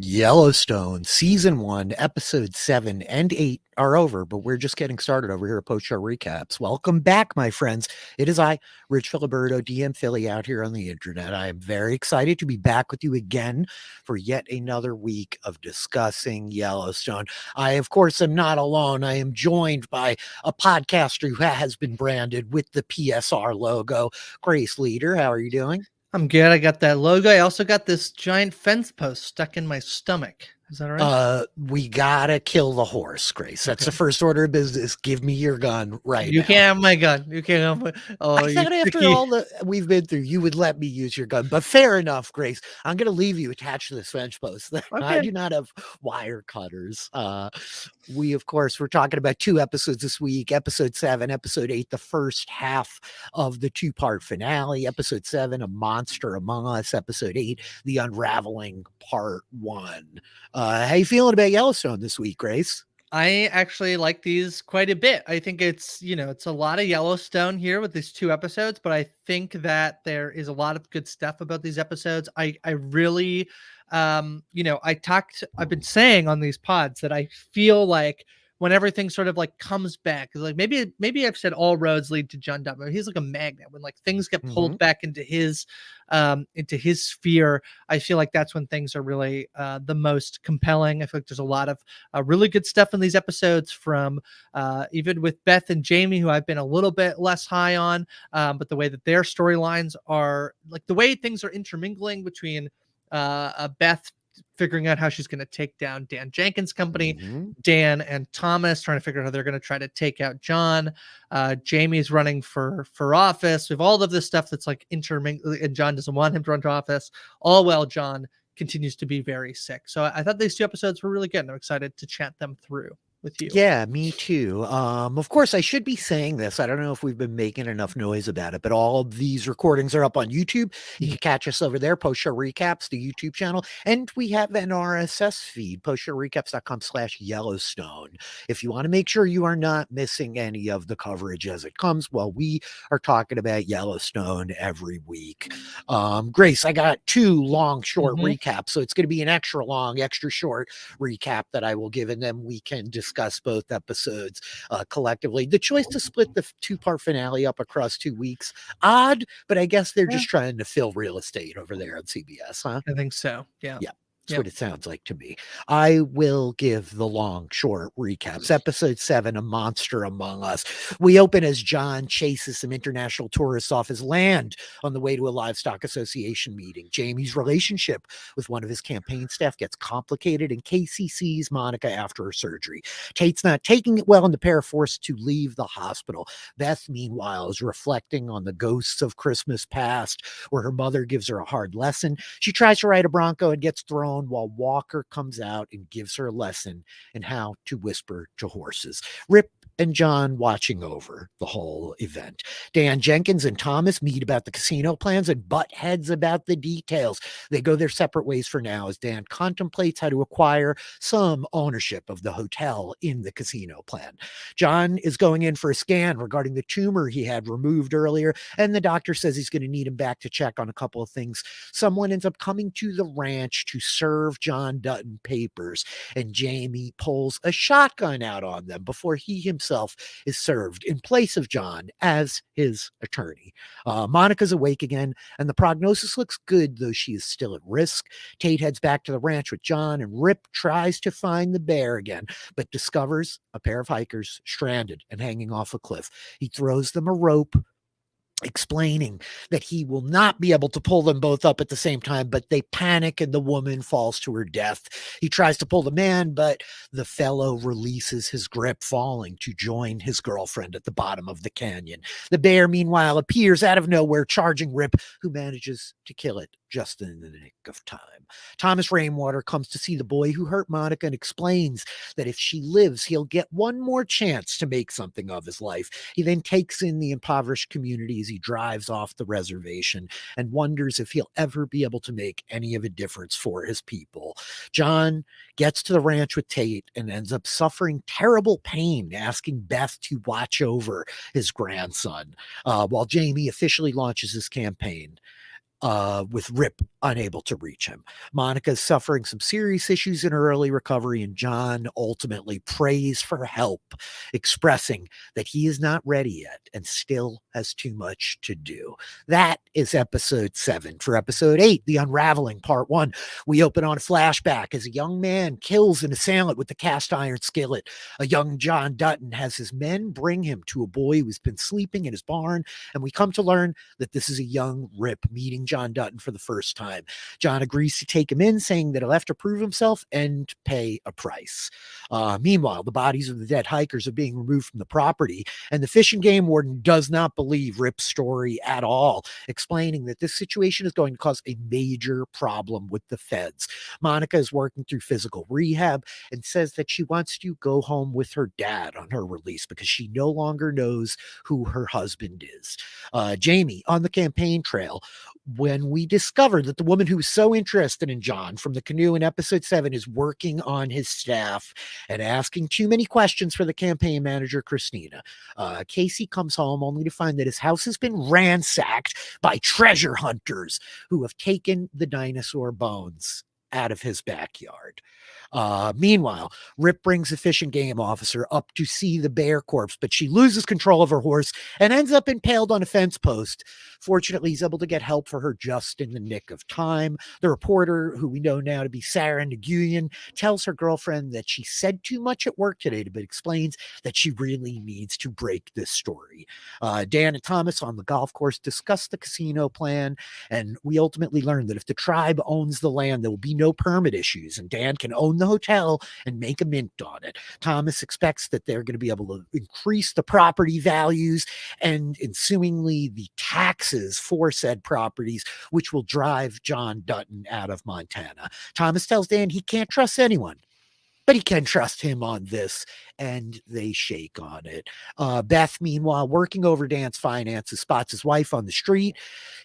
Yellowstone season 1, episode 7 and 8 are over, but we're just getting started over here at Post Show Recaps. Welcome back, my friends. It is I, Rich Filiberto, DM Philly, out here on the internet. I am very excited to be back with you again for yet another week of discussing Yellowstone. I, of course, am not alone. I am joined by a podcaster who has been branded with the PSR logo. Grace Leader, how are you doing? I'm good. I got that logo. I also got this giant fence post stuck in my stomach. Is that all right? We gotta kill the horse, Grace. That's the Okay. first order of business. Give me your gun right You now. can't have my gun. You can't have my. I Oh, you thought after tricky. all that we've been through, you would let me use your gun. But fair enough, Grace. I'm going to leave you attached to this fence post. I Okay. do not have wire cutters. Of course, we're talking about 2 episodes this week. Episode 7, episode 8, the first half of the two-part finale. Episode 7, A Monster Among Us. Episode 8, The Unraveling Part 1. How you feeling about Yellowstone this week, Grace? I actually like these quite a bit. I think it's a lot of Yellowstone here with these 2 episodes, but I think that there is a lot of good stuff about these episodes. I really I've been saying on these pods that I feel like when everything sort of like comes back, like maybe I've said all roads lead to John Dutton. He's like a magnet. When like things get Mm-hmm. pulled back into his sphere, I feel like that's when things are really the most compelling. I feel like there's a lot of really good stuff in these episodes from even with Beth and Jamie, who I've been a little bit less high on, but the way that their storylines are, like the way things are intermingling between Beth figuring out how she's going to take down Dan Jenkins' company, Mm-hmm. Dan and Thomas trying to figure out how they're going to try to take out John. Jamie's running for office. We have all of this stuff that's like intermingling, and John doesn't want him to run to office. All while John continues to be very sick. So I thought these 2 episodes were really good, and I'm excited to chat them through with you. Yeah, me too. Of course, I should be saying this. I don't know if we've been making enough noise about it, but all of these recordings are up on YouTube. You can catch us over there, Post Show Recaps, the YouTube channel. And we have an RSS feed, postshowrecaps.com/Yellowstone. If you want to make sure you are not missing any of the coverage as it comes, well, we are talking about Yellowstone every week. Grace, I got 2 long, short recaps. So it's going to be an extra long, extra short recap that I will give, and then we can discuss both episodes collectively. The choice to split the 2-part finale up across 2 weeks, odd, but I guess they're just trying to fill real estate over there on CBS, huh? I think so. Yeah. Yeah. That's what it sounds like to me. I will give the long, short recaps. Episode 7, A Monster Among Us. We open as John chases some international tourists off his land on the way to a livestock association meeting. Jamie's relationship with one of his campaign staff gets complicated, and Casey sees Monica after her surgery. Tate's not taking it well, and the pair are forced to leave the hospital. Beth, meanwhile, is reflecting on the ghosts of Christmas past, where her mother gives her a hard lesson. She tries to ride a bronco and gets thrown, while Walker comes out and gives her a lesson in how to whisper to horses. Rip and John watching over the whole event. Dan Jenkins and Thomas meet about the casino plans and butt heads about the details. They go their separate ways for now as Dan contemplates how to acquire some ownership of the hotel in the casino plan. John is going in for a scan regarding the tumor he had removed earlier, and the doctor says he's going to need him back to check on a couple of things. Someone ends up coming to the ranch to serve John Dutton papers, and Jamie pulls a shotgun out on them before he himself is served in place of John as his attorney. Monica's awake again, and the prognosis looks good, though she is still at risk. Tate heads back to the ranch with John, and Rip tries to find the bear again, but discovers a pair of hikers stranded and hanging off a cliff. He throws them a rope, explaining that he will not be able to pull them both up at the same time, but they panic and the woman falls to her death. He tries to pull the man, but the fellow releases his grip, falling to join his girlfriend at the bottom of the canyon. The bear, meanwhile, appears out of nowhere, charging Rip, who manages to kill it just in the nick of time. Thomas Rainwater comes to see the boy who hurt Monica and explains that if she lives, he'll get one more chance to make something of his life. He then takes in the impoverished community as he drives off the reservation and wonders if he'll ever be able to make any of a difference for his people. John gets to the ranch with Tate and ends up suffering terrible pain, asking Beth to watch over his grandson, while Jamie officially launches his campaign. with Rip unable to reach him. Monica's suffering some serious issues in her early recovery, and John ultimately prays for help, expressing that he is not ready yet and still has too much to do. That is episode 7. For episode 8, The Unraveling, part 1, we open on a flashback as a young man kills an assailant with the cast iron skillet. A young John Dutton has his men bring him to a boy who's been sleeping in his barn, and we come to learn that this is a young Rip meeting John Dutton for the first time. John agrees to take him in, saying that he'll have to prove himself and pay a price. Meanwhile, the bodies of the dead hikers are being removed from the property, and the Fish and Game Warden does not believe Rip's story at all, explaining that this situation is going to cause a major problem with the feds. Monica is working through physical rehab and says that she wants to go home with her dad on her release because she no longer knows who her husband is. Jamie, on the campaign trail, when we discover that the woman who was so interested in John from the canoe in episode 7 is working on his staff and asking too many questions for the campaign manager, Christina. Casey comes home only to find that his house has been ransacked by treasure hunters who have taken the dinosaur bones out of his backyard. Meanwhile, Rip brings a fish and game officer up to see the bear corpse, but she loses control of her horse and ends up impaled on a fence post. Fortunately, he's able to get help for her just in the nick of time. The reporter, who we know now to be Sarah Nguyen, tells her girlfriend that she said too much at work today, but explains that she really needs to break this story. Dan and Thomas on the golf course discuss the casino plan, and we ultimately learn that if the tribe owns the land, there will be no permit issues, and Dan can own the hotel and make a mint on it. Thomas expects that they're going to be able to increase the property values and ensuingly the taxes for said properties, which will drive John Dutton out of Montana. Thomas tells Dan he can't trust anyone, but he can trust him on this, and they shake on it. Beth, meanwhile, working over Dan's finances, spots his wife on the street.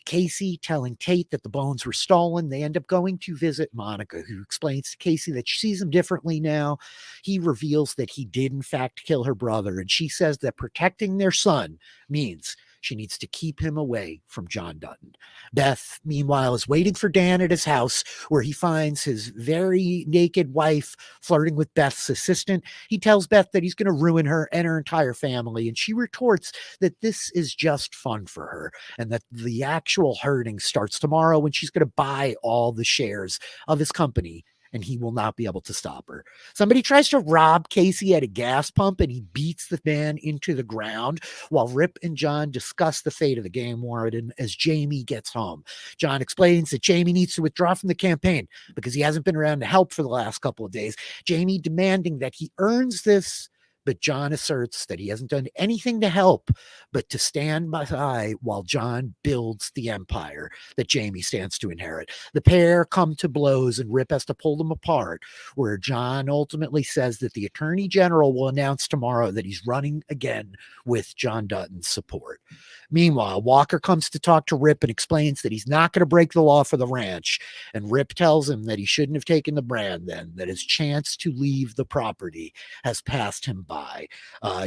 Casey telling Tate that the bones were stolen. They end up going to visit Monica, who explains to Casey that she sees him differently now. He reveals that he did, in fact, kill her brother, and she says that protecting their son means she needs to keep him away from John Dutton. Beth, meanwhile, is waiting for Dan at his house, where he finds his very naked wife flirting with Beth's assistant. He tells Beth that he's going to ruin her and her entire family, and she retorts that this is just fun for her and that the actual hurting starts tomorrow when she's going to buy all the shares of his company, and he will not be able to stop her. Somebody tries to rob Casey at a gas pump, and he beats the man into the ground while Rip and John discuss the fate of the game warden as Jamie gets home. John explains that Jamie needs to withdraw from the campaign because he hasn't been around to help for the last couple of days. Jamie demanding that he earns this, but John asserts that he hasn't done anything to help but to stand by while John builds the empire that Jamie stands to inherit. The pair come to blows, and Rip has to pull them apart, where John ultimately says that the Attorney General will announce tomorrow that he's running again with John Dutton's support. Meanwhile, Walker comes to talk to Rip and explains that he's not going to break the law for the ranch, and Rip tells him that he shouldn't have taken the brand then, that his chance to leave the property has passed him by.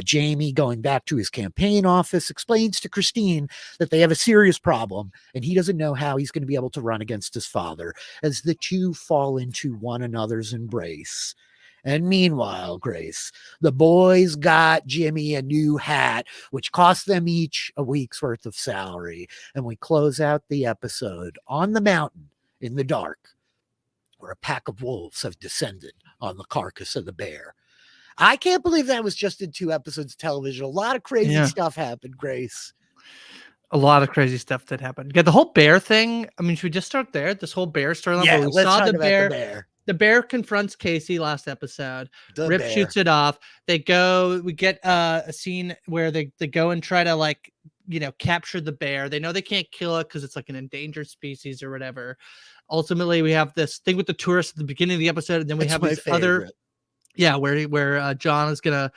Jamie, going back to his campaign office, explains to Christine that they have a serious problem, and he doesn't know how he's going to be able to run against his father, as the two fall into one another's embrace. And meanwhile, Grace, the boys got Jimmy a new hat, which cost them each a week's worth of salary. And we close out the episode on the mountain in the dark, where a pack of wolves have descended on the carcass of the bear. I can't believe that was just in 2 episodes of television. A lot of crazy stuff happened, Grace. A lot of crazy stuff that happened. Yeah, the whole bear thing. I mean, should we just start there? This whole bear storyline. Yeah, We let's saw talk the about bear. the bear. The bear confronts Casey last episode. The Rip bear shoots it off. They go. We get a scene where they go and try to, like, capture the bear. They know they can't kill it because it's like an endangered species or whatever. Ultimately, we have this thing with the tourists at the beginning of the episode, and then we have these other. Yeah, where John is gonna,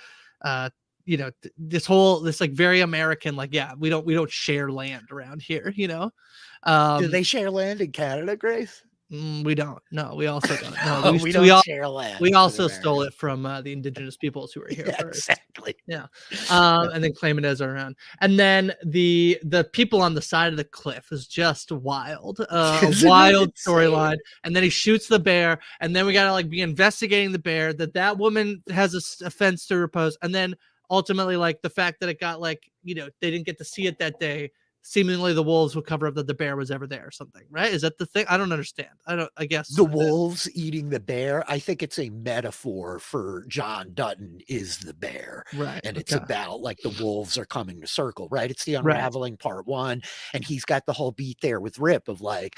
this like very American, like, yeah, we don't share land around here. Do they share land in Canada, Grace? We don't. No, we also don't. No, Oh, we we we don't all share land we with also stole America. it from the indigenous peoples who were here Yeah, first. exactly. Yeah. Yeah. And then claim it as our own. And then the people on the side of the cliff is just wild. A Isn't it wild insane? storyline. And then he shoots the bear, and then we gotta like be investigating the bear. That woman has a fence to repose, and then ultimately like the fact that it got like they didn't get to see it that day. Seemingly the wolves will cover up that the bear was ever there or something, right? Is that the thing? I don't understand. I guess The wolves eating the bear, I think it's a metaphor for John Dutton is the bear. right. And it's Okay. about like the wolves are coming to circle, right? It's the Right. unraveling part one. And he's got the whole beat there with Rip of like,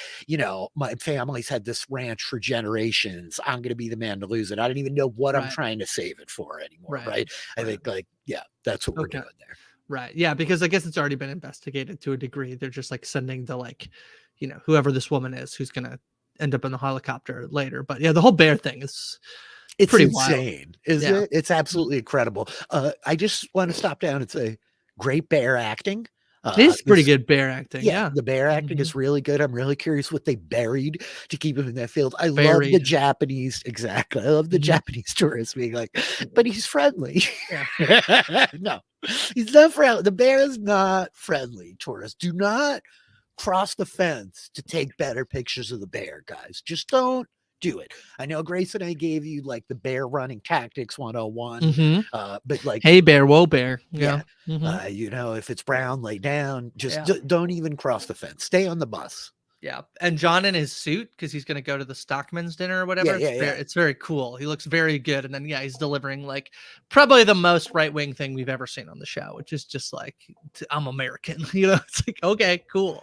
my family's had this ranch for generations. I'm going to be the man to lose it. I don't even know what I'm Right. trying to save it for anymore, Right. right? I Right. think like, yeah, that's what we're Okay. doing there. Right. Yeah, because I guess it's already been investigated to a degree. They're just like sending the whoever this woman is who's gonna end up in the helicopter later. But yeah, the whole bear thing is It's pretty wild. insane, isn't Yeah. it? It's Mhm. absolutely incredible. I just want to stop down and say great bear acting. It is pretty This good bear acting. Yeah, Yeah. the bear acting Mhm. is really good. I'm really curious what they buried to keep him in that field. I love the Buried. Japanese exactly. I love the Mhm. Japanese tourists being like, "But he's friendly." Yeah. No, he's not friendly. The bear is not friendly, tourists. Do not cross the fence to take better pictures of the bear, guys. Just don't do it. I know Grace and I gave you like the bear running tactics 101, Mhm. but like, Hey bear, whoa bear. yeah, Yeah. Mhm. if it's brown, lay down. Just Yeah. don't even cross the fence. Stay on the bus. Yeah. And John in his suit because he's gonna go to the Stockman's dinner or Yeah, whatever. yeah, yeah. It's very cool. He looks very good. And then yeah, he's delivering like probably the most right wing thing we've ever seen on the show, which is just like I'm American. It's like okay, cool,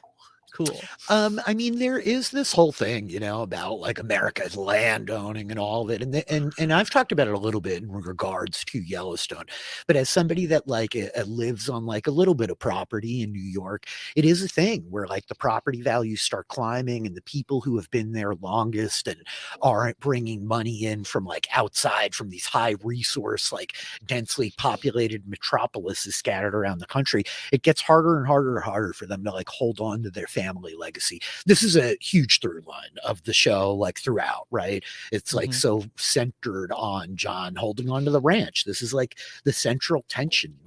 cool. I mean, there is this whole thing, about like America's land owning and all of it, and I've talked about it a little bit in regards to Yellowstone. But as somebody that like lives on like a little bit of property in New York, it is a thing where like the property values start climbing, and the people who have been there longest and aren't bringing money in from like outside from these high resource, like densely populated metropolises scattered around the country, it gets harder and harder and harder for them to like hold on to their family legacy. This is a huge through line of the show, like throughout, right? It's like Mhm. so centered on John holding on to the ranch. This is like the central tension,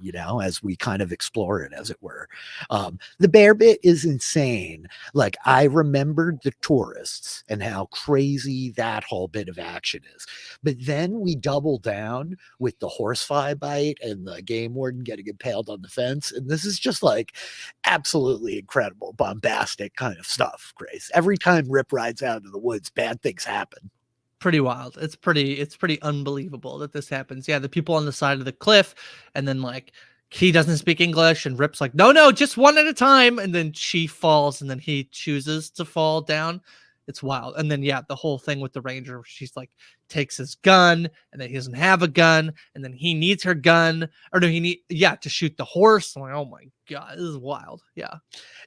as we kind of explore it, as it were. The bear bit is insane. Like, I remembered the tourists and how crazy that whole bit of action is. But then we double down with the horsefly bite and the game warden getting impaled on the fence. And this is just like absolutely incredible, bombastic kind of stuff, Grace. Every time Rip rides out into the woods, bad things happen. Pretty wild. It's pretty unbelievable that this happens. Yeah, the people on the side of the cliff, and then like he doesn't speak English, and Rip's like, no, no, just one at a time, and then she falls, and then he chooses to fall down. It's wild. And then yeah, the whole thing with the ranger, she's like takes his gun, and then he doesn't have a gun, and then he needs her gun, or no, he need to shoot the horse. I'm like, oh my god, this is wild. Yeah.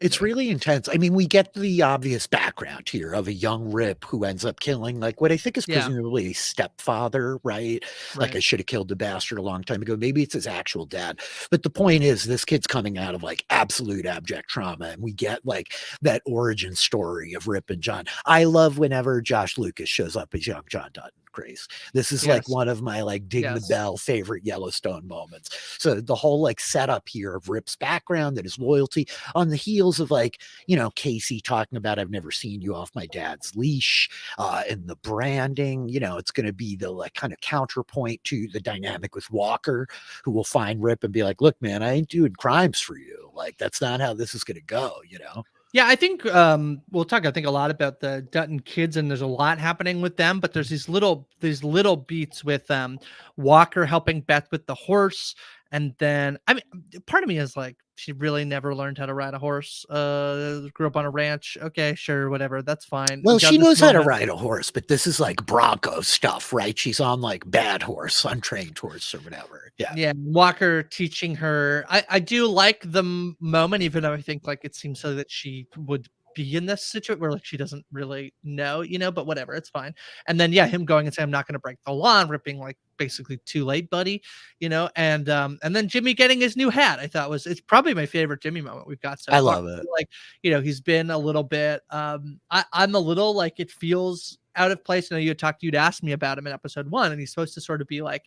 It's Yeah. really intense. I mean, we get the obvious background here of a young Rip who ends up killing, like, what I think is Yeah. presumably a stepfather, right? Like, I Right. should have killed the bastard a long time ago. Maybe it's his actual dad. But the point is, this kid's coming out of like absolute abject trauma, and we get like that origin story of Rip and John. I love whenever Josh Lucas shows up as young John Dutton. Grace. This is like Yes. one of my like ding the Yes. bell favorite Yellowstone moments. So the whole like setup here of Rip's background and his loyalty on the heels of like, Casey talking about I've never seen you off my dad's leash, and the branding, it's going to be the like kind of counterpoint to the dynamic with Walker, who will find Rip and be like, look, man, I ain't doing crimes for you. Like, that's not how this is going to go. Yeah, I think we'll talk. I think a lot about the Dutton kids, and there's a lot happening with them. But there's these little beats with Walker helping Beth with the horse, and then I mean, part of me is like, she really never learned how to ride a horse. Grew up on a ranch. Okay, sure, whatever, that's fine. We Well, got she this knows how to moment. ride a horse, but this is like Bronco stuff, right? She's on like bad horse, untrained horse or whatever. Yeah. Yeah, Walker teaching her. I do like the moment, even though I think like it seems so that she would be in this situation where like she doesn't really know, but whatever, it's fine. And then yeah, him going and saying, I'm not gonna break the law, and ripping like basically too late, buddy, and then Jimmy getting his new hat, I thought it's probably my favorite Jimmy moment we've got so I far. love it. Like, he's been a little bit I'm a little like it feels out of place. I know you'd asked me about him in episode 1, and he's supposed to sort of be like,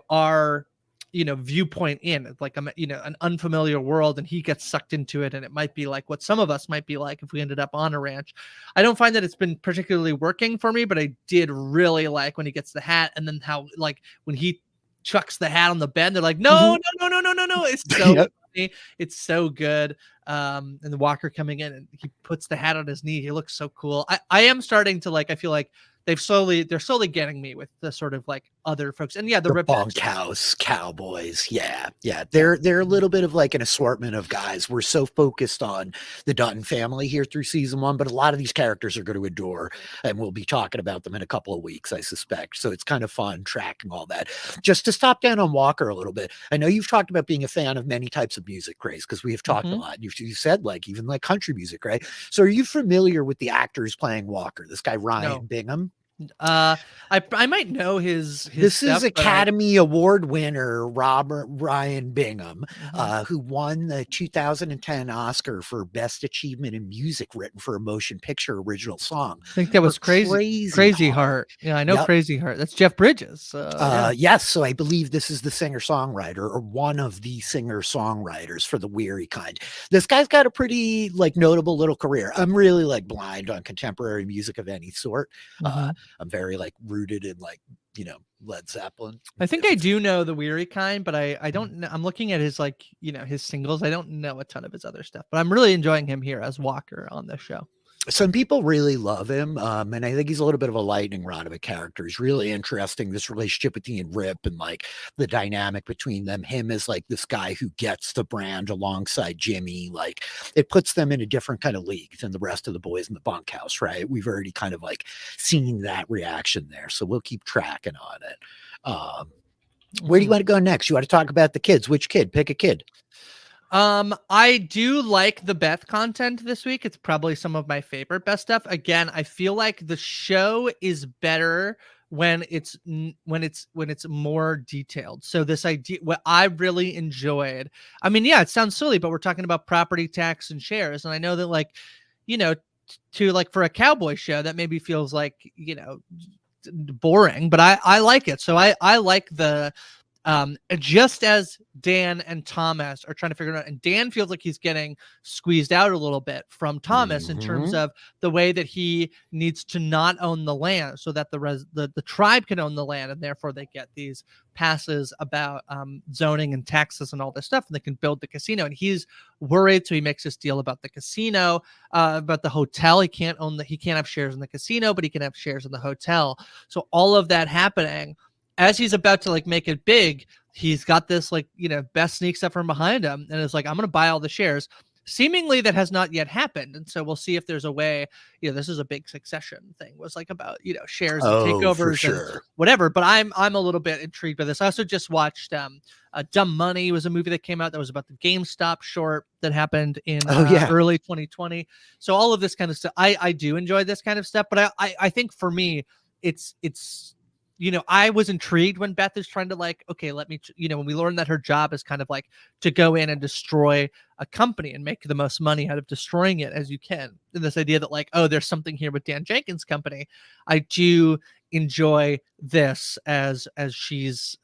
our viewpoint in like an unfamiliar world, and he gets sucked into it, and it might be like what some of us might be like if we ended up on a ranch. I don't find that it's been particularly working for me, but I did really like when he gets the hat, and then how like when he chucks the hat on the bed, they're like, no, no, no, no, no, no, no. It's so Yep. funny. It's so good. And the Walker coming in, and he puts the hat on his knee. He looks so cool. I am starting to like, I feel like they're slowly getting me with the sort of like other folks. And yeah, the Bunkhouse Cowboys. Yeah. They're a little bit of like an assortment of guys. We're so focused on the Dutton family here through season 1, but a lot of these characters are going to endure, and we'll be talking about them in a couple of weeks, I suspect. So it's kind of fun tracking all that. Just to stop down on Walker a little bit, I know you've talked about being a fan of many types of music, Grace, because we have talked a lot. You said like even like country music, right? So are you familiar with the actors playing Walker? This guy Ryan Bingham. I might know his this stuff, is Academy Award winner Robert Ryan Bingham, who won the 2010 Oscar for Best Achievement in Music written for a motion picture original song. I think that was Crazy Heart. Yeah, I know. Crazy Heart. That's Jeff Bridges. Yes, so I believe this is the singer-songwriter, or one of the singer-songwriters for The Weary Kind. This guy's got a pretty like notable little career. I'm really like blind on contemporary music of any sort. I'm very like rooted in like, Led Zeppelin. I think I do know The Weary Kind, but I don't know. I'm looking at his like, his singles. I don't know a ton of his other stuff, but I'm really enjoying him here as Walker on this show. Some people really love him, and I think he's a little bit of a lightning rod of a character. He's really interesting, this relationship with Ian Rip and like the dynamic between them. Him as like this guy who gets the brand alongside Jimmy. Like it puts them in a different kind of league than the rest of the boys in the bunkhouse, right? We've already kind of like seen that reaction there, so we'll keep tracking on it. Where do you want to go next? You want to talk about the kids? Which kid? Pick a kid. I do like the Beth content this week. It's probably some of my favorite Beth stuff. Again, I feel like the show is better when it's more detailed. So this idea, what I really enjoyed, I mean, yeah, it sounds silly, but we're talking about property tax and shares. And I know that like, to like for a cowboy show that maybe feels like, boring, but I like it. So I like the, just as Dan and Thomas are trying to figure it out, and Dan feels like he's getting squeezed out a little bit from Thomas in terms of the way that he needs to not own the land so that the tribe can own the land, and therefore they get these passes about zoning and taxes and all this stuff, and they can build the casino. And he's worried, so he makes this deal about the casino, about the hotel. He can't have shares in the casino, but he can have shares in the hotel. So all of that happening as he's about to like make it big, he's got this like, Beth sneaks up from behind him and is like, I'm going to buy all the shares. Seemingly that has not yet happened. And so we'll see if there's a way, this is a big Succession thing, was like about, shares and takeovers and whatever. But I'm a little bit intrigued by this. I also just watched Dumb Money was a movie that came out that was about the GameStop short that happened in early 2020. So all of this kind of stuff, I do enjoy this kind of stuff. But I think for me, it's I was intrigued when Beth is trying to like, okay, let me, when we learned that her job is kind of like to go in and destroy a company and make the most money out of destroying it as you can. And this idea that like, oh, there's something here with Dan Jenkins' company. I do enjoy this as she's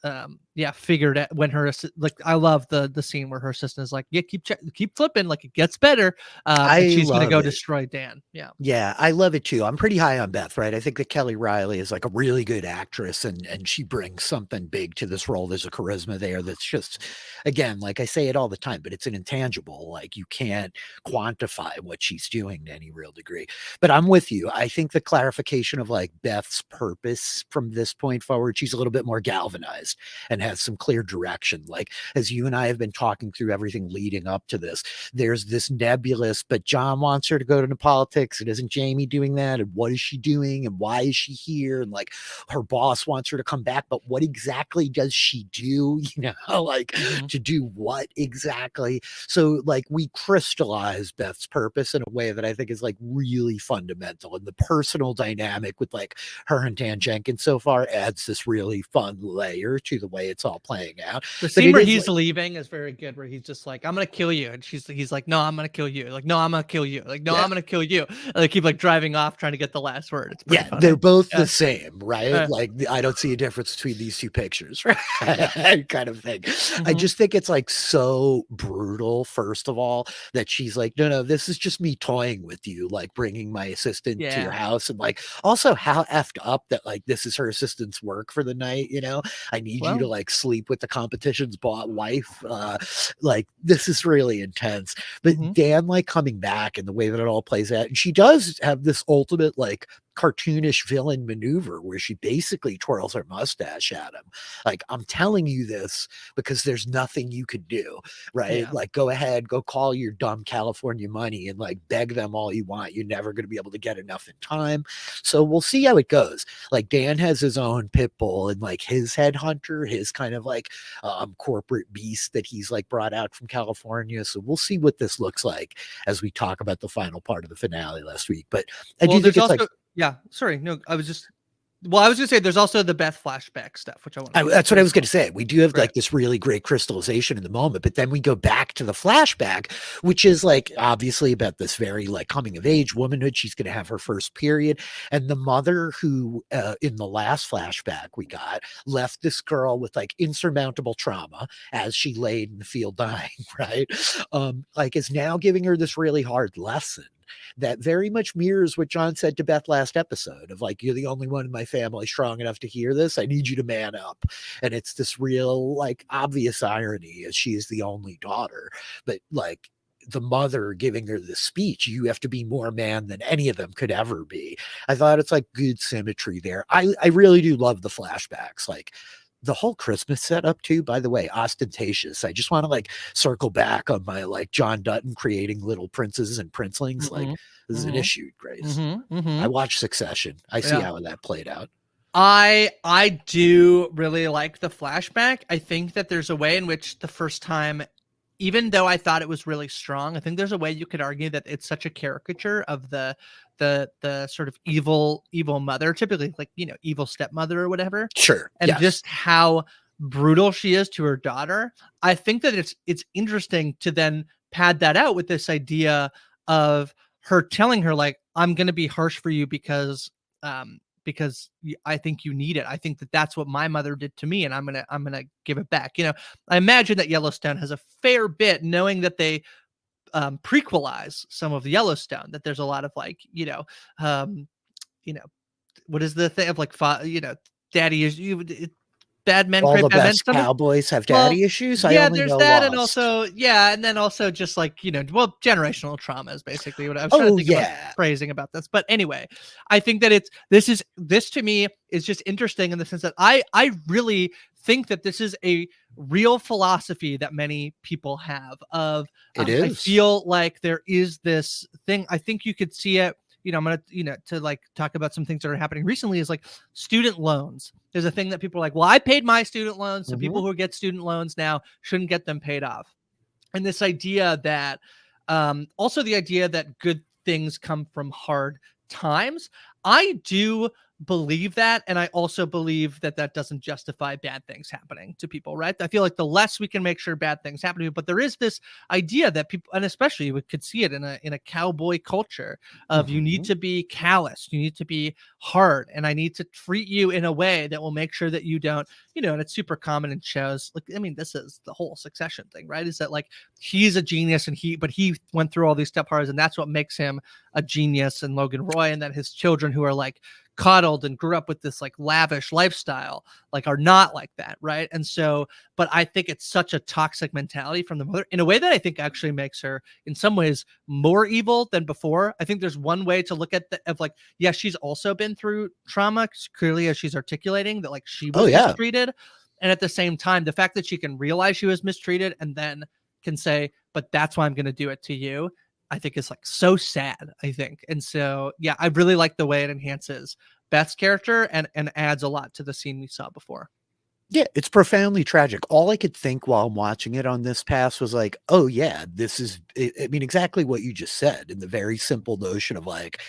figured out when her like, I love the scene where her assistant is like, yeah, keep flipping, like it gets better. And she's gonna go destroy Dan. Yeah, I love it too. I'm pretty high on Beth, right? I think that Kelly Riley is like a really good actress, and she brings something big to this role. There's a charisma there that's just, again, like I say it all the time, but it's an intangible. Like you can't quantify what she's doing to any real degree. But I'm with you. I think the clarification of like Beth's purpose from this this point forward, she's a little bit more galvanized and has some clear direction. Like, as you and I have been talking through everything leading up to this, there's this nebulous, but John wants her to go into politics, and isn't Jamie doing that? And what is she doing? And why is she here? And like, her boss wants her to come back, but what exactly does she do? Like, to do what exactly? So like, we crystallize Beth's purpose in a way that I think is like really fundamental, and the personal dynamic with like her and Dan Jenkins so far adds this really fun layer to the way it's all playing out. The But scene it where is he's like, leaving is very good, where he's just like, "I'm gonna kill you," and he's like, "No, I'm gonna kill you." Like, "No, I'm gonna kill you." Like, "No, yeah. I'm gonna kill you." And they keep like driving off, trying to get the last word. It's pretty Yeah, funny. they're both Yeah. the same, right? Like, I don't see a difference between these two pictures, right? Kind of thing. I just think it's like so brutal, first of all, that she's like, no, no, this is just me toying with you, like bringing my assistant to your Yeah. house. And like, also how effed up that like this is her assistant's work for the night, I need you to Well, like sleep with the competition's bought wife. Like, this is really intense. But Dan like coming back and the way that it all plays out, and she does have this ultimate like cartoonish villain maneuver where she basically twirls her mustache at him. Like, I'm telling you this because there's nothing you could do, right? yeah. Like, go ahead, go call your dumb California money and like beg them all you want. You're never going to be able to get enough in time. So we'll see how it goes. Like, Dan has his own pit bull and like his headhunter, his kind of like corporate beast that he's like brought out from California. So we'll see what this looks like as we talk about the final part of the finale last week. But I do think There's it's like, also yeah. Sorry, no, I was gonna say there's also the Beth flashback stuff, which I want to. that's what I was going to say. We do have Right. like this really great crystallization in the moment, but then we go back to the flashback, which is like obviously about this very like coming of age womanhood. She's going to have her first period. And the mother who in the last flashback we got left this girl with like insurmountable trauma as she laid in the field dying, right? Like, is now giving her this really hard lesson that very much mirrors what John said to Beth last episode of like, you're the only one in my family strong enough to hear this. I need you to man up. And it's this real, like, obvious irony as she is the only daughter, but like the mother giving her the speech, you have to be more man than any of them could ever be. I thought it's like good symmetry there. I really do love the flashbacks. Like, the whole Christmas setup too, by the way, ostentatious. I just want to like circle back on my like John Dutton creating little princes and princelings. Like, this is an issue, Grace. I watched Succession. I see how that played out. I do really like the flashback. I think that there's a way in which the first time, even though I thought it was really strong, I think there's a way you could argue that it's such a caricature of the sort of evil mother, typically like, evil stepmother or whatever. Sure. And just how brutal she is to her daughter. I think that it's interesting to then pad that out with this idea of her telling her like, I'm going to be harsh for you because I think you need it. I think that that's what my mother did to me, and I'm gonna give it back. I imagine that Yellowstone has a fair bit, knowing that they prequelize some of the Yellowstone. That there's a lot of like, what is the thing of like, daddy is you. Bad men all create the bad men. best cowboys have daddy issues. I Yeah, only there's know that, and Lost. and then also just like, generational trauma is basically what I was trying to think about phrasing about this. But anyway, I think that this to me is just interesting in the sense that I really think that this is a real philosophy that many people have of, I feel like there is this thing, I think you could see it. I'm going to like talk about some things that are happening recently is like student loans. There's a thing that people are like, well, I paid my student loans. So people who get student loans now shouldn't get them paid off. And this idea that, also the idea that good things come from hard times. I do believe that. And I also believe that that doesn't justify bad things happening to people, right? I feel like the less we can make sure bad things happen to you, but there is this idea that people, and especially we could see it in a cowboy culture of you need to be callous, you need to be hard, and I need to treat you in a way that will make sure that you don't, and it's super common in shows. Like, I mean, this is the whole Succession thing, right? Is that like, he's a genius and he went through all these step hard, and that's what makes him a genius, and Logan Roy, and that his children who are like coddled and grew up with this like lavish lifestyle, like are not like that, right? And so, but I think it's such a toxic mentality from the mother in a way that I think actually makes her in some ways more evil than before. I think there's one way to look at the of like, yeah, she's also been through trauma, clearly, as she's articulating that like she Oh was yeah. mistreated. And at the same time, the fact that she can realize she was mistreated and then can say, but that's why I'm going to do it to you, I think is like so sad, I think. And so, yeah, I really like the way it enhances Beth's character and adds a lot to the scene we saw before. Yeah, it's profoundly tragic. All I could think while I'm watching it on this pass was like, oh yeah, this is I mean exactly what you just said, in the very simple notion of like,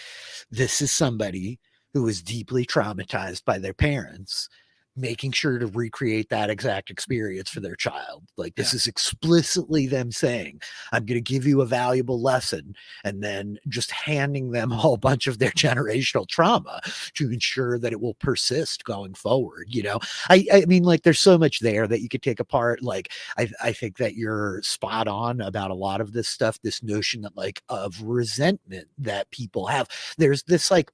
this is somebody who was deeply traumatized by their parents, making sure to recreate that exact experience for their child. Like, this Yeah. is explicitly them saying, I'm going to give you a valuable lesson, and then just handing them a whole bunch of their generational trauma to ensure that it will persist going forward. You know, I mean, like, there's so much there that you could take apart. Like, I think that you're spot on about a lot of this stuff, this notion that like of resentment that people have. There's this like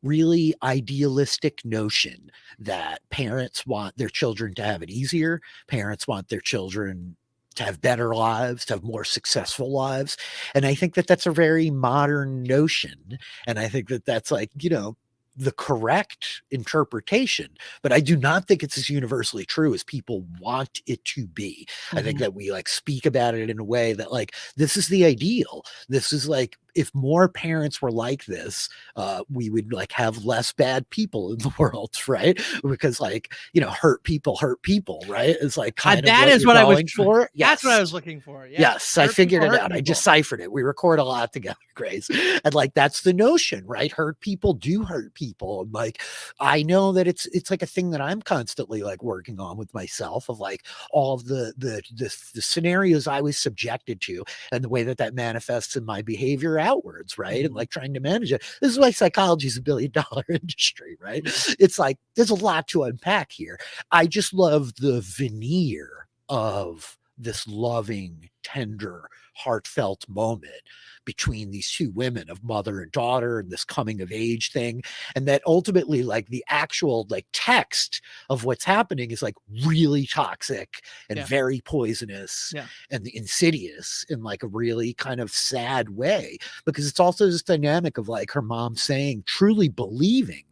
really idealistic notion that parents want their children to have it easier. Parents want their children to have better lives, to have more successful lives. And I think that that's a very modern notion. And I think that that's like, you know, the correct interpretation, but I do not think it's as universally true as people want it to be. I think that we like speak about it in a way that like, this is the ideal. This is like, if more parents were like this, we would like have less bad people in the world, right? Because like, you know, hurt people, right? It's like kind of That what is you're what I was going for. That's what I Yes. was looking for. Yes. Yes, I Hurt figured people, it hurt out. I people. deciphered it. We record a lot together, Grace. And like that's the notion, right? Hurt people do hurt people. And like I know that it's like a thing that I'm constantly like working on with myself, of like all of the scenarios I was subjected to and the way that that manifests in my behavior outwards, right? And like trying to manage it. This is why psychology is $1 billion industry, right? It's like there's a lot to unpack here. I just love the veneer of this loving, tender, heartfelt moment between these two women, of mother and daughter, and this coming of age thing. And that ultimately, like the actual like text of what's happening is like really toxic and very poisonous and insidious in like a really kind of sad way, because it's also this dynamic of like her mom saying, truly believing,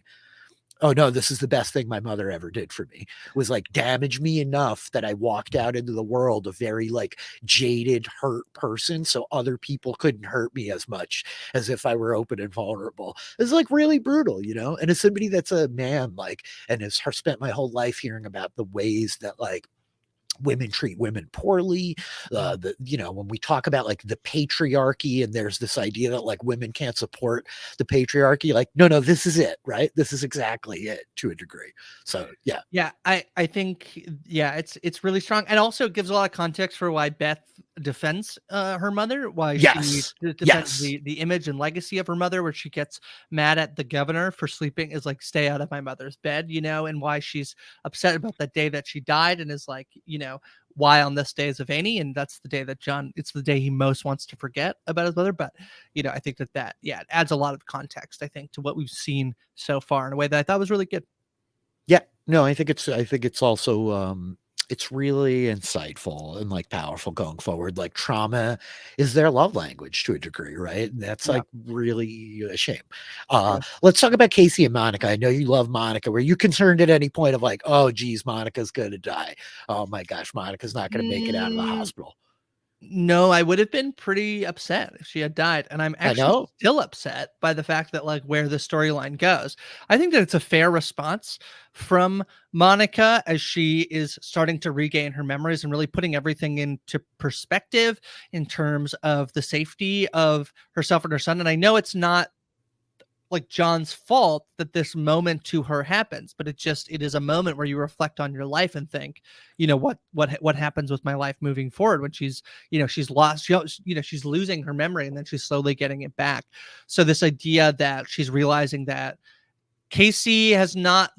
oh no, this is the best thing my mother ever did for me, was like damage me enough that I walked out into the world a very like jaded, hurt person, so other people couldn't hurt me as much as if I were open and vulnerable. It's like really brutal, you know? And as somebody that's a man, like, and has spent my whole life hearing about the ways that like women treat women poorly, you know, when we talk about like the patriarchy, and there's this idea that like women can't support the patriarchy, like no, this is it, right? This is exactly it to a degree. So yeah, I think it's really strong, and also gives a lot of context for why Beth defends her mother, why she defends the image and legacy of her mother, where she gets mad at the governor for sleeping, is like, stay out of my mother's bed, you know, and why she's upset about the day that she died, and is like, you know, why on this day is Avani, and that's the day that John, it's the day he most wants to forget about his mother. But you know, I think that it adds a lot of context, I think, to what we've seen so far in a way that I thought was really good. Yeah, no, I think it's also it's really insightful and like powerful going forward. Like trauma is their love language to a degree, right? And that's like really a shame. Let's talk about Casey and Monica. I know you love Monica. Were you concerned at any point of like, oh geez, Monica's gonna die? Oh my gosh, Monica's not gonna make it out of the hospital. No, I would have been pretty upset if she had died, and I'm I actually know. still upset by the fact that, like, where the storyline goes. I think that it's a fair response from Monica as she is starting to regain her memories and really putting everything into perspective in terms of the safety of herself and her son. And I know it's not like John's fault that this moment to her happens, but it is a moment where you reflect on your life and think, you know, what happens with my life moving forward when she's, you know, she's lost, you know, she's losing her memory and then she's slowly getting it back. So this idea that she's realizing that Casey has not,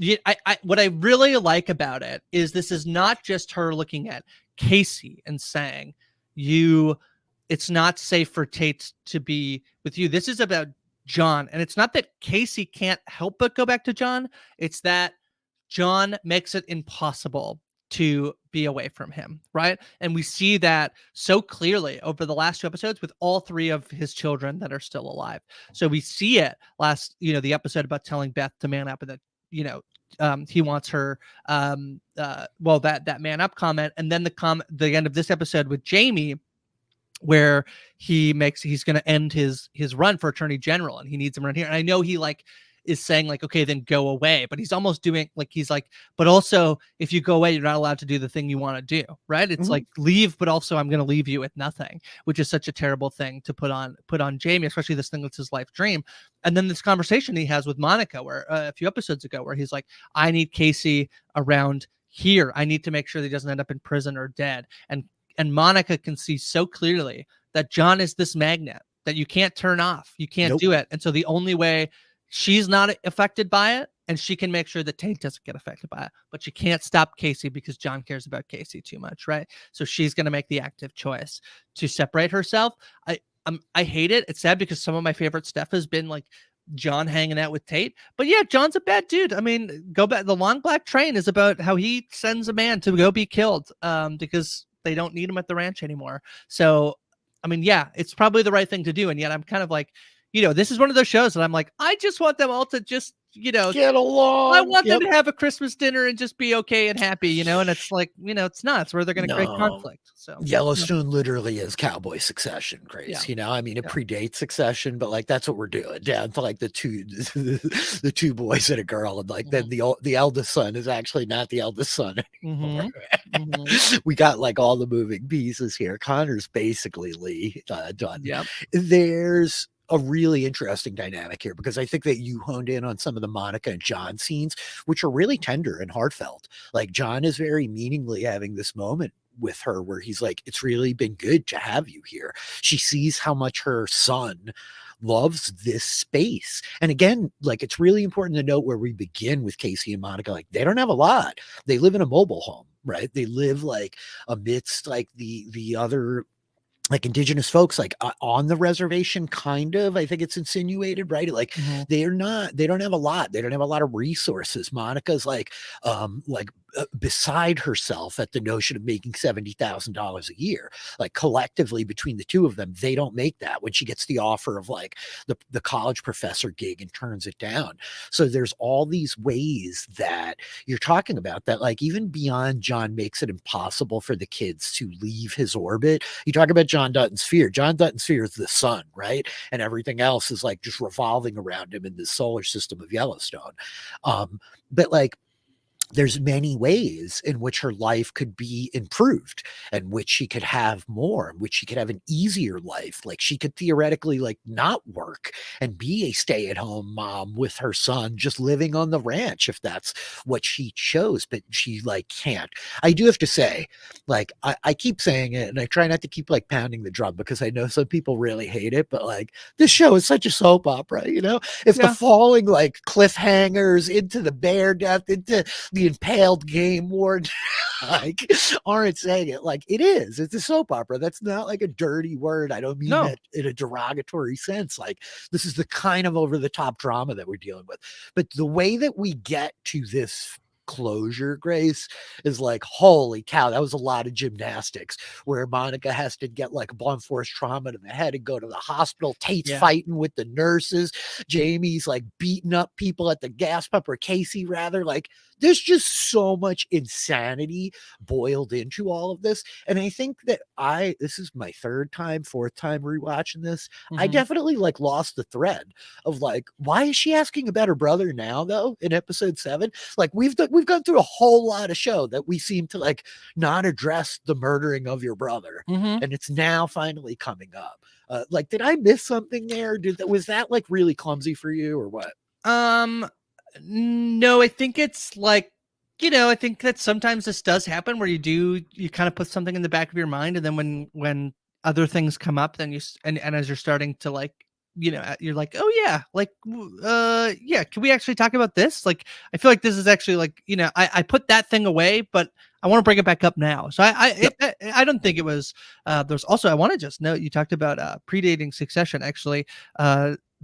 what I really like about it is this is not just her looking at Casey and saying, it's not safe for Tate to be with you. This is about John. And it's not that Casey can't help but go back to John. It's that John makes it impossible to be away from him, right? And we see that so clearly over the last 2 episodes with all 3 of his children that are still alive. So we see it last, the episode about telling Beth to man up, and that, he wants her, that man up comment, and then the end of this episode with Jamie, where he's going to end his run for attorney general, and he needs him around here. And I know he is saying okay, then go away, but he's almost doing he's like, but also if you go away, you're not allowed to do the thing you want to do, right? It's leave, but also I'm going to leave you with nothing, which is such a terrible thing to put on Jamie, especially this thing that's his life dream. And then this conversation he has with Monica, where a few episodes ago, where he's like, I need Casey around here. I need to make sure that he doesn't end up in prison or dead. And Monica can see so clearly that John is this magnet that you can't turn off. You can't do it. And so the only way she's not affected by it, and she can make sure that Tate doesn't get affected by it, but she can't stop Casey because John cares about Casey too much, right? So she's going to make the active choice to separate herself. I hate it. It's sad because some of my favorite stuff has been John hanging out with Tate, but yeah, John's a bad dude. I mean, go back. The Long Black Train is about how he sends a man to go be killed because they don't need him at the ranch anymore. So, I mean, yeah, it's probably the right thing to do. And yet I'm kind of this is one of those shows that I'm I just want them all to just, get along. I want them to have a Christmas dinner and just be okay and happy, and it's it's not. It's where they're going to create conflict. So Yellowstone literally is cowboy Succession, Grace. I mean, it predates Succession, but that's what we're doing down to the two boys and a girl, and then the eldest son is actually not the eldest son anymore. We got all the moving pieces here. Connor's basically Lee done. Yeah, there's a really interesting dynamic here, because I think that you honed in on some of the Monica and John scenes, which are really tender and heartfelt. John is very meaningly having this moment with her where he's like, it's really been good to have you here. She sees how much her son loves this space. And again, it's really important to note where we begin with Casey and Monica. They don't have a lot. They live in a mobile home, right? They live amidst the other indigenous folks on the reservation, kind of. I think it's insinuated, right? They don't have a lot. They don't have a lot of resources. Monica's beside herself at the notion of making $70,000 a year. Collectively between the two of them, they don't make that when she gets the offer of the college professor gig and turns it down. So there's all these ways that you're talking about that, even beyond John makes it impossible for the kids to leave his orbit. You talk about John Dutton's fear. John Dutton's fear is the sun, right? And everything else is just revolving around him in the solar system of Yellowstone. But there's many ways in which her life could be improved, and which she could have more, and which she could have an easier life. She could theoretically not work and be a stay-at-home mom with her son, just living on the ranch if that's what she chose, but she can't. I do have to say, I keep saying it, and I try not to keep pounding the drum, because I know some people really hate it, but this show is such a soap opera, if the falling cliffhangers into the bear death, into the impaled game ward aren't saying it, it's a soap opera. That's not a dirty word. I don't mean that in a derogatory sense. This is the kind of over the top drama that we're dealing with, but the way that we get to this closure, Grace, is holy cow, that was a lot of gymnastics, where Monica has to get blunt force trauma to the head and go to the hospital. Tate's fighting with the nurses. Jamie's beating up people at the gas pump, or Casey rather. There's just so much insanity boiled into all of this. And I think that this is my fourth time rewatching this. I definitely lost the thread of why is she asking about her brother now, though, in episode 7? We've gone through a whole lot of show that we seem to not address the murdering of your brother. And it's now finally coming up. Did I miss something there? Was that really clumsy for you, or what? No, I think it's I think that sometimes this does happen, where you kind of put something in the back of your mind, and then when other things come up, then and as you're starting to you're oh yeah, yeah, can we actually talk about this? I feel this is actually I put that thing away, but I want to bring it back up now. So I don't think it was there's also, I want to just note, you talked about predating Succession. Actually,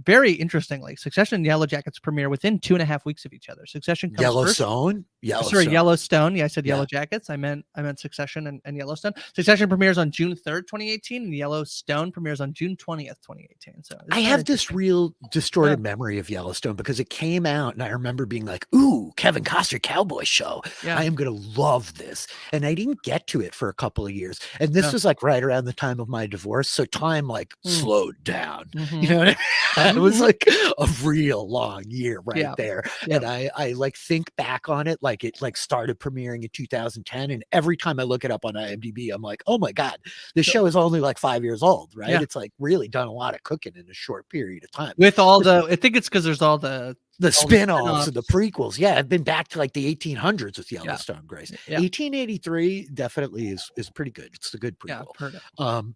very interestingly, Succession and Yellow Jackets premiere within 2.5 weeks of each other. Succession comes first. Yellowstone. Sorry, Yellowstone. Yeah, I said Yeah. Yellow Jackets. I meant Succession and Yellowstone. Succession premieres on June 3rd, 2018, and Yellowstone premieres on June 20th, 2018. So I have this real distorted memory of Yellowstone because it came out and I remember being like, ooh, Kevin Costner cowboy show. Yeah. I am going to love this. And I didn't get to it for a couple of years. And this was like right around the time of my divorce. So time like slowed down. You know what I mean? It was like a real long year there. And I like think back on it like it like started premiering in 2010. And every time I look it up on IMDb, I'm like, oh my God, this show is only like 5 years old, right? Yeah. It's like really done a lot of cooking in a short period of time. With all the, I think it's because there's all the spin-offs and the prequels. Yeah, I've been back to like the 1800s with Yellowstone, Grace. 1883 definitely is pretty good. It's a good prequel. Yeah, I've heard it.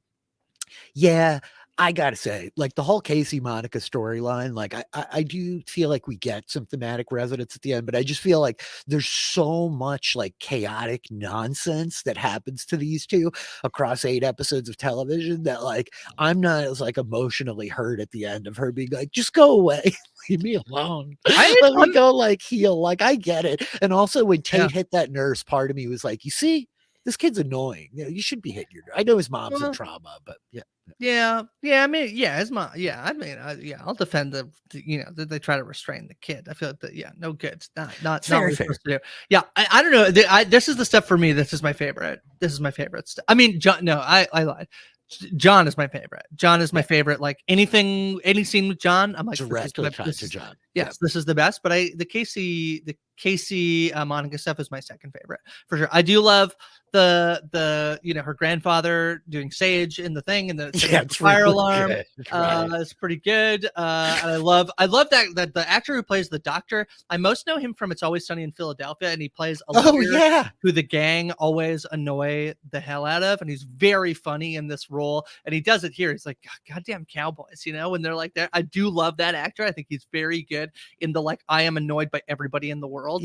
Yeah, I gotta say, like the whole Casey Monica storyline, like I do feel like we get some thematic resonance at the end, but I just feel like there's so much like chaotic nonsense that happens to these two across 8 episodes of television that like I'm not as like emotionally hurt at the end of her being like, just go away. Leave me alone. Let me go like heal. Like I get it. And also when Tate hit that nurse, part of me was like, you see, this kid's annoying. You should be hitting your. I know his mom's in trauma, but yeah. I mean, his mom. Yeah, I mean, I'll defend the. You know, they try to restrain the kid. I feel like no good. It's not very what fair. Supposed to do. Yeah, I don't know. This is the stuff for me. This is my favorite. This is my favorite stuff. I mean, John. No, I lied. John is my favorite. John is my favorite. Like any scene with John, I'm like directly tied to John. Yes, this is the best. But the Casey Monica stuff is my second favorite for sure. I do love the her grandfather doing sage in the thing and the fire really alarm. It's pretty good. And I love that the actor who plays the doctor. I most know him from It's Always Sunny in Philadelphia, and he plays a lawyer who the gang always annoy the hell out of, and he's very funny in this role. And he does it here. He's like, goddamn cowboys, when they're like that. I do love that actor. I think he's very good in the like I am annoyed by everybody in the world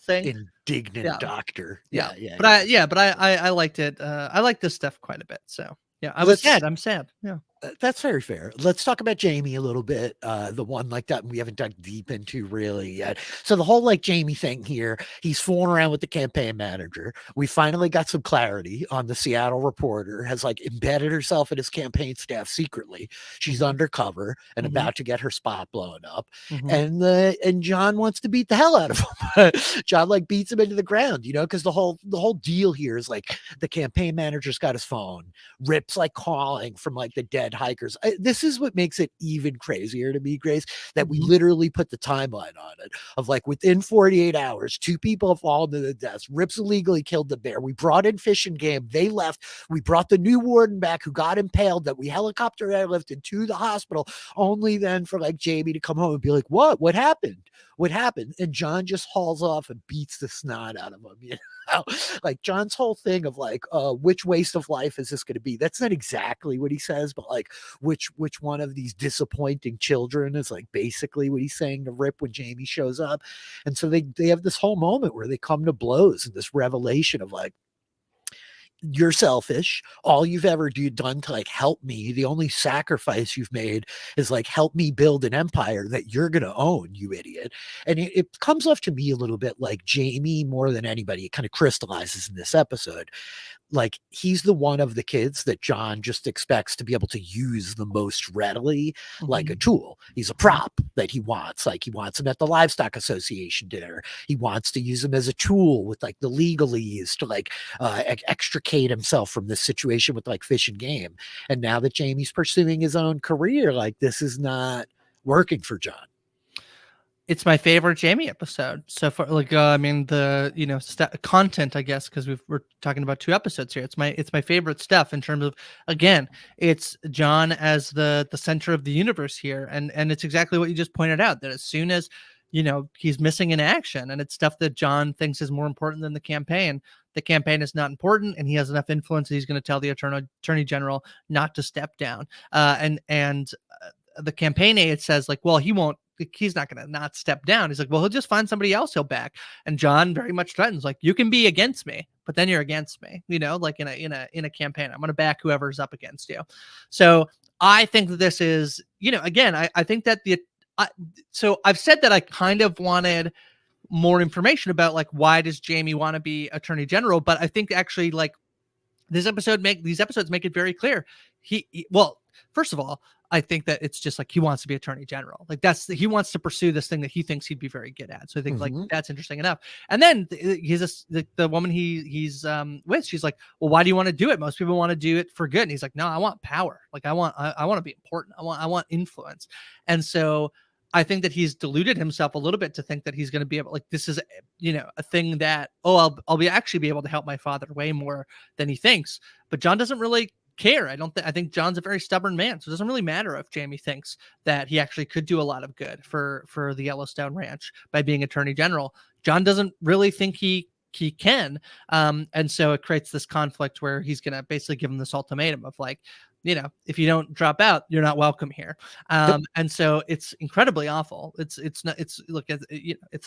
thing. Indignant doctor. But I liked it. I like this stuff quite a bit. So yeah, I'm sad. Yeah. That's very fair. Let's talk about Jamie a little bit. The one like that we haven't dug deep into really yet. So the whole like Jamie thing here, he's fooling around with the campaign manager. We finally got some clarity on the Seattle Reporter has like embedded herself in his campaign staff secretly. She's undercover and about to get her spot blown up. And John wants to beat the hell out of him. John like beats him into the ground, because the whole deal here is like the campaign manager's got his phone. Rip's like calling from like the dead hikers. This is what makes it even crazier to me, Grace, that we literally put the timeline on it of like within 48 hours, 2 people have fallen to the deaths. Rip's illegally killed the bear. We brought in Fish and Game. They left. We brought the new warden back who got impaled that we helicopter airlifted to the hospital, only then for like Jamie to come home and be like, what happened? What happened? And John just hauls off and beats the snot out of him. Like John's whole thing of like, which waste of life is this going to be? That's not exactly what he says, but like which one of these disappointing children is like basically what he's saying to Rip when Jamie shows up. And so they have this whole moment where they come to blows and this revelation of like, you're selfish. All you've ever done to like help me, the only sacrifice you've made is like help me build an empire that you're going to own, you idiot. And it comes off to me a little bit like Jamie more than anybody. It kind of crystallizes in this episode. Like he's the one of the kids that John just expects to be able to use the most readily, like a tool. He's a prop that he wants. Like he wants him at the Livestock Association dinner. He wants to use him as a tool with like the legalese to like extricate himself from this situation with like Fish and Game. And now that Jamie's pursuing his own career, like this is not working for John. It's my favorite Jamie episode so far. Like, I mean, the content, I guess, because we're talking about 2 episodes here. It's my favorite stuff in terms of, again, it's John as the center of the universe here, and it's exactly what you just pointed out. That as soon as he's missing in action, and it's stuff that John thinks is more important than the campaign. The campaign is not important, and he has enough influence that he's going to tell the attorney general not to step down. And the campaign aide says like, well, he won't he's not going to not step down. He's like, well, he'll just find somebody else he'll back. And John very much threatens, like, you can be against me, but then you're against me, like in a campaign, I'm going to back whoever's up against you. So I think that this is, again, I think that so I've said that I kind of wanted more information about, like, why does Jamie want to be attorney general? But I think actually, like, these episodes make it very clear. Well, first of all, I think that it's just like he wants to be attorney general. Like he wants to pursue this thing that he thinks he'd be very good at. So I think like that's interesting enough. And then the woman he's with, she's like, well, why do you want to do it? Most people want to do it for good. And he's like, no, I want power. Like I want to be important. I want influence. And so I think that he's deluded himself a little bit to think that he's going to be able, like, this is, a thing that, I'll be actually be able to help my father way more than he thinks. But John doesn't really care. I think John's a very stubborn man. So it doesn't really matter if Jamie thinks that he actually could do a lot of good for the Yellowstone Ranch by being attorney general. John doesn't really think he can. And so it creates this conflict where he's going to basically give him this ultimatum of like, if you don't drop out, you're not welcome here. And so it's incredibly awful. It's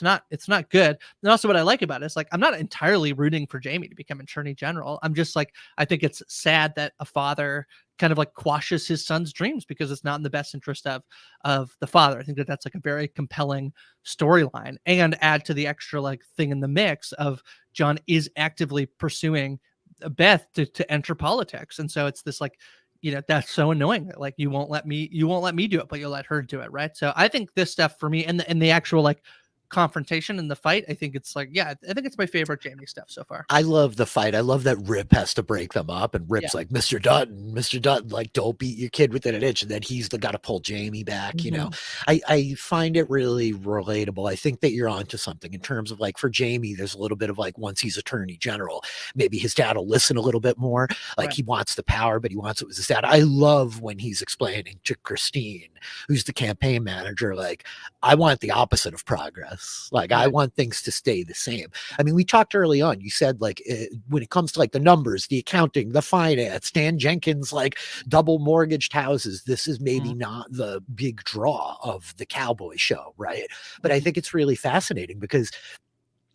not good. And also what I like about it is, like, I'm not entirely rooting for Jamie to become attorney general. I'm just like, I think it's sad that a father kind of like quashes his son's dreams because it's not in the best interest of the father. I think that that's like a very compelling storyline, and add to the extra like thing in the mix of John is actively pursuing Beth to enter politics. And so it's this like, that's so annoying. Like you won't let me do it, but you'll let her do it. Right. So I think this stuff for me, and the actual like confrontation and the fight, I think it's like, I think it's my favorite Jamie stuff so far. I love the fight. I love that Rip has to break them up, and Rip's like, Mr. Dutton, like, don't beat your kid within an inch. And then he's got to pull Jamie back. I find it really relatable. I think that you're onto something in terms of like, for Jamie, there's a little bit of like, once he's attorney general, maybe his dad will listen a little bit more. Like he wants the power, but he wants it with his dad. I love when he's explaining to Christine, who's the campaign manager, like, I want the opposite of progress. Like I want things to stay the same. I mean, we talked early on, you said like when it comes to like the numbers, the accounting, the finance, Stan Jenkins, like double mortgaged houses, this is maybe not the big draw of the cowboy show, right? But I think it's really fascinating because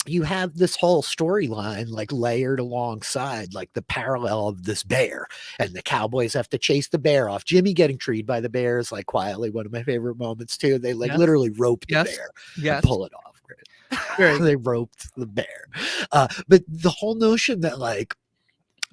you have this whole storyline like layered alongside like the parallel of this bear, and the cowboys have to chase the bear off. Jimmy getting treed by the bear is like quietly one of my favorite moments too. They like literally rope the bear and pull it off. They roped the bear. But the whole notion that like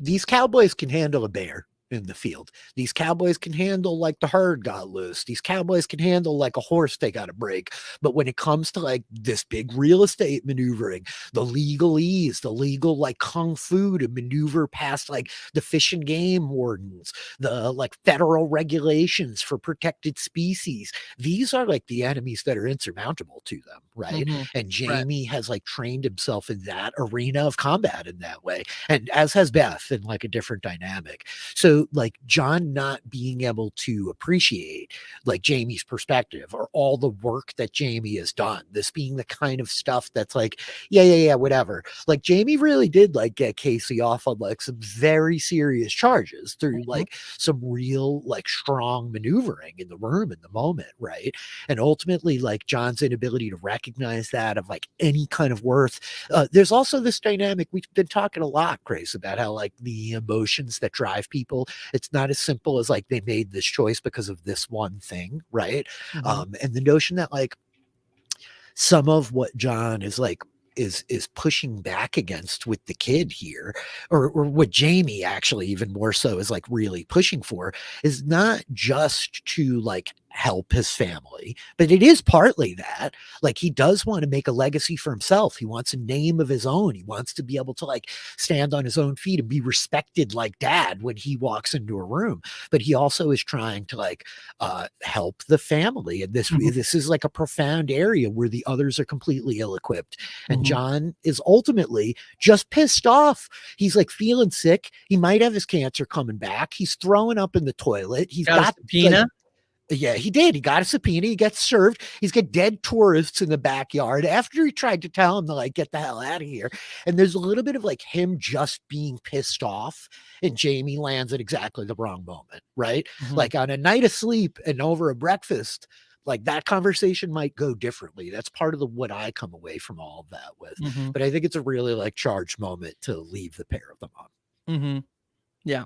these cowboys can handle a bear in the field. These cowboys can handle like the herd got loose. These cowboys can handle like a horse they got to break. But when it comes to like this big real estate maneuvering, the legalese, the legal like kung fu to maneuver past like the fish and game wardens, the like federal regulations for protected species, these are like the enemies that are insurmountable to them, right? And Jamie has like trained himself in that arena of combat in that way, and as has Beth in like a different dynamic. So like John not being able to appreciate like Jamie's perspective or all the work that Jamie has done, this being the kind of stuff that's like, whatever. Like Jamie really did like get Casey off on like some very serious charges through like some real like strong maneuvering in the room in the moment, right? And ultimately like John's inability to recognize that of like any kind of worth. There's also this dynamic we've been talking a lot, Grace, about how like the emotions that drive people, it's not as simple as like they made this choice because of this one thing, right? And the notion that like some of what John is like is pushing back against with the kid here, or what Jamie actually even more so is like really pushing for, is not just to like help his family, but it is partly that like he does want to make a legacy for himself. He wants a name of his own. He wants to be able to like stand on his own feet and be respected like dad when he walks into a room. But he also is trying to like help the family, and this is like a profound area where the others are completely ill-equipped, and John is ultimately just pissed off. He's like feeling sick. He might have his cancer coming back. He's throwing up in the toilet. He's got subpoena. Like, yeah, he did. He got a subpoena. He gets served. He's got dead tourists in the backyard after he tried to tell him to like get the hell out of here. And there's a little bit of like him just being pissed off, and Jamie lands at exactly the wrong moment, right? Like on a night of sleep and over a breakfast, Like that conversation might go differently. That's part of what I come away from all of that with. Mhm. But I think it's a really like charged moment to leave the pair of them on. Mhm. Yeah.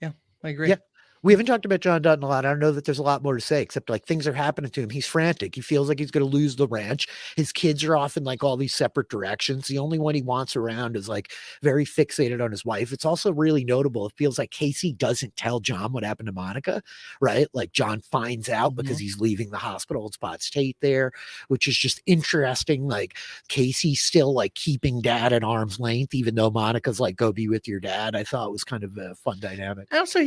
Yeah, I agree. Yeah. We haven't talked about John Dutton a lot. I don't know that there's a lot more to say, except like things are happening to him. He's frantic. He feels like he's going to lose the ranch. His kids are off in like all these separate directions. The only one he wants around is like very fixated on his wife. It's also really notable. It feels like Casey doesn't tell John what happened to Monica, right? Like John finds out because he's leaving the hospital and spots Tate there, which is just interesting. Like Casey's still like keeping dad at arm's length, even though Monica's like, go be with your dad. I thought it was kind of a fun dynamic. And also,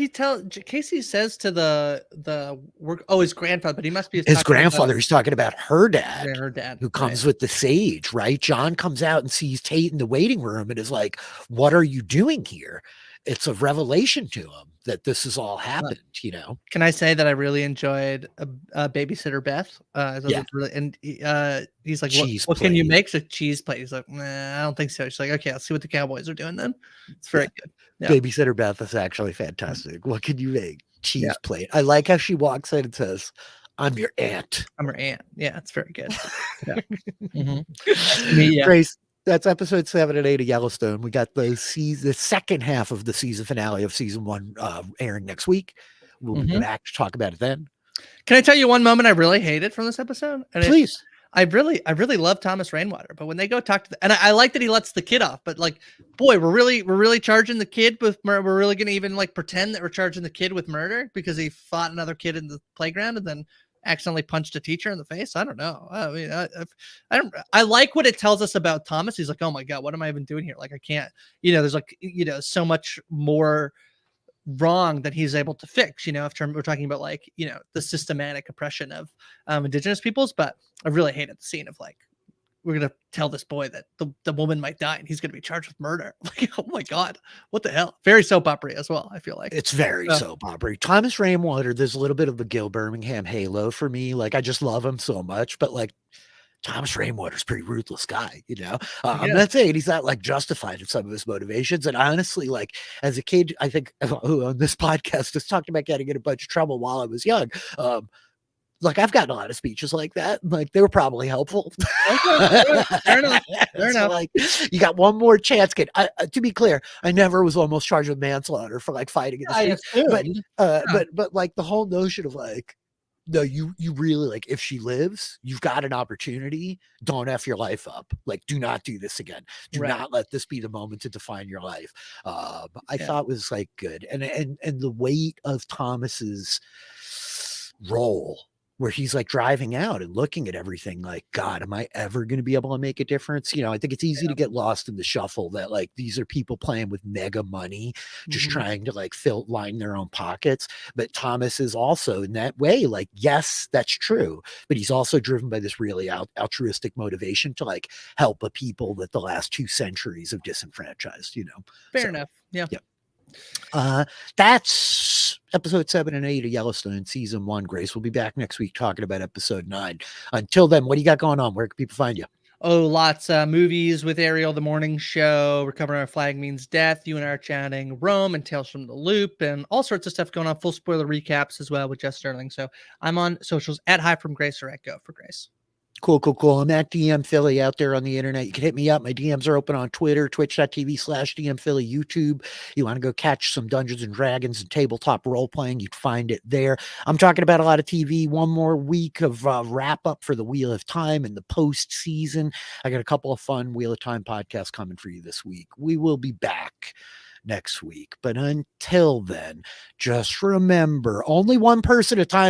Casey says to the work. Oh, his grandfather, but he must be His grandfather. He's talking about her dad, her dad, who comes with the sage, right? John comes out and sees Tate in the waiting room and is like, "What are you doing here?" It's a revelation to him that this has all happened. You know. Can I say that I really enjoyed Babysitter Beth? Yeah. Really, and he's like, Cheese what can you plate. make? It's a cheese plate. He's like, nah, I don't think so. She's like, okay, let's see what the Cowboys are doing then. It's very good. Yeah. Babysitter Beth is actually fantastic. What can you make? Cheese plate. I like how she walks in and says, "I'm your aunt." I'm her aunt. Yeah, it's very good. Yeah. Yeah. Grace, that's episode 7 and 8 of Yellowstone. We got the second half of the season finale of season 1 airing next week. We'll be back to talk about it then. Can I tell you one moment I really hated from this episode? And please. I really love Thomas Rainwater, but when they go talk to and I like that he lets the kid off, but like, boy, we're really charging the kid with murder. We're really going to even like pretend that we're charging the kid with murder because he fought another kid in the playground and then accidentally punched a teacher in the face. I don't know. I mean, I like what it tells us about Thomas. He's like, oh my God, what am I even doing here? Like, I can't, there's like, so much more wrong that he's able to fix, if we're talking about like, the systematic oppression of indigenous peoples. But I really hated the scene of like, we're going to tell this boy that the woman might die and he's going to be charged with murder. Like, oh my God, what the hell? Very soap opera as well. I feel like it's very soap opera. Thomas Rainwater, there's a little bit of the Gil Birmingham halo for me. Like, I just love him so much, but like, Thomas Rainwater's a pretty ruthless guy, I'm not saying he's not like justified in some of his motivations. And honestly, like as a kid, I think who on this podcast has talked about getting in a bunch of trouble while I was young. Like I've gotten a lot of speeches like that. Like they were probably helpful. Okay, fair enough. So, like you got one more chance, kid. To be clear, I never was almost charged with manslaughter for like fighting in the streets. But like the whole notion of like, no, you really like if she lives, you've got an opportunity. Don't F your life up. Like, do not do this again. Do not let this be the moment to define your life. I thought was like good. And the weight of Thomas's role where he's like driving out and looking at everything like, God, am I ever going to be able to make a difference? I think it's easy to get lost in the shuffle that like these are people playing with mega money, just trying to like line their own pockets. But Thomas is also in that way, like, yes, that's true. But he's also driven by this really altruistic motivation to like help a people that the last 2 centuries have disenfranchised, Fair enough. Yeah. That's episode 7 and 8 of Yellowstone season 1. Grace, we'll be back next week talking about episode 9. Until then, what do you got going on? Where can people find you? Oh, lots of movies with Ariel, the morning show. We're covering Our Flag Means Death. You and I are chatting Rome and Tales from the Loop and all sorts of stuff going on. Full spoiler recaps as well with Jess Sterling. So I'm on socials at Hi From Grace or at Go For Grace. Cool. I'm at DM Philly out there on the internet. You can hit me up. My DMs are open on Twitter, twitch.tv/DM Philly, YouTube. You want to go catch some Dungeons and Dragons and tabletop role playing, you'd find it there. I'm talking about a lot of TV. One more week of wrap up for the Wheel of Time and the post season. I got a couple of fun Wheel of Time podcasts coming for you this week. We will be back next week. But until then, just remember, only one person at a time